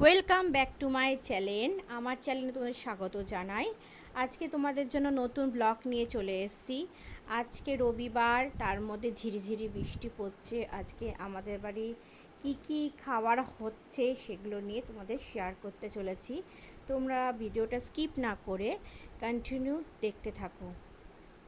Welcome back to my channel. আমার চ্যানেলে তোমাদের স্বাগত জানাই। আজকে তোমাদের জন্য নতুন ব্লগ নিয়ে চলে এসেছি। আজকে রবিবার, তার মধ্যে ঝিরিঝিরি বৃষ্টি পড়ছে। আজকে আমাদের বাড়ি কি খাবার হচ্ছে সেগুলো নিয়ে তোমাদের শেয়ার করতে চলেছি। তোমরা ভিডিওটা স্কিপ না করে কন্টিনিউ দেখতে থাকো।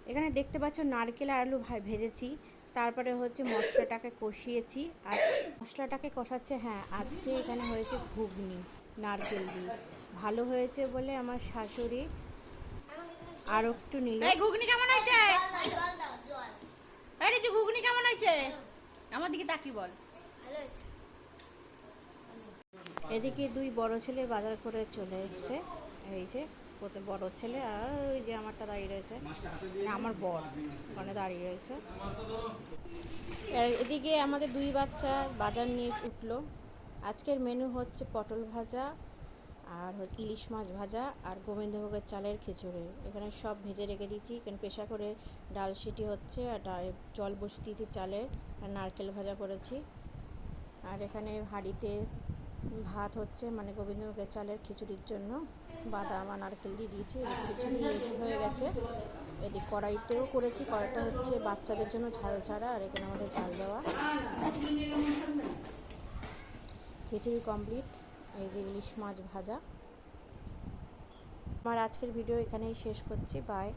এখানে দেখতে পাচ্ছ নারকেল আর আলু ভেজেছি, তারপরে হচ্ছে মশলাটাকে কষিয়েছি। আর মশলাটাকে কষাচ্ছে, হ্যাঁ আজকে এখানে হয়েছে ঘুগনি নারকেল দিয়ে। ভালো হয়েছে বলে আমার শাশুড়ি আর একটু নিল। এই ঘুগনি কেমন হয়েছে? এই রে ঘুগনি কেমন হয়েছে? আমার দিকে তাকি বল। এদিকে দুই বড় ছেলে বাজার করে চলে এসছে। এই যে বড় ছেলে আর ওই যে আমারটা দাঁড়িয়ে রয়েছে, না আমার বর ওখানে দাঁড়িয়ে রয়েছে। এদিকে আমাদের দুই বাচ্চা বাজার নিয়ে উঠলো। আজকের মেনু হচ্ছে পটল ভাজা আর ইলিশ মাছ ভাজা আর গোবিন্দভোগের চালের খিচুড়ি। এখানে সব ভেজে রেখে দিয়েছি। এখানে প্রেশার করে ডাল সিটি হচ্ছে আর জল বসিয়ে দিয়েছি চালের, আর নারকেল ভাজা করেছি। আর এখানে হাঁড়িতে ভাত হচ্ছে, মানে গোবিন্দভোগের চালের খিচুড়ির জন্য বাদাম আর নারকেল দিয়ে দিয়েছি। খিচুড়ি রেডি হয়ে গেছে। এদিক কড়াইতেও করেছি, কড়াইটা হচ্ছে বাচ্চাদের জন্য ঝাল ছাড়া, আর এখানে আমাদের ঝাল দেওয়া। খিচুড়ি কমপ্লিট। এই যে ইলিশ মাছ ভাজা। আমার আজকের ভিডিও এখানেই শেষ করছি। বাই।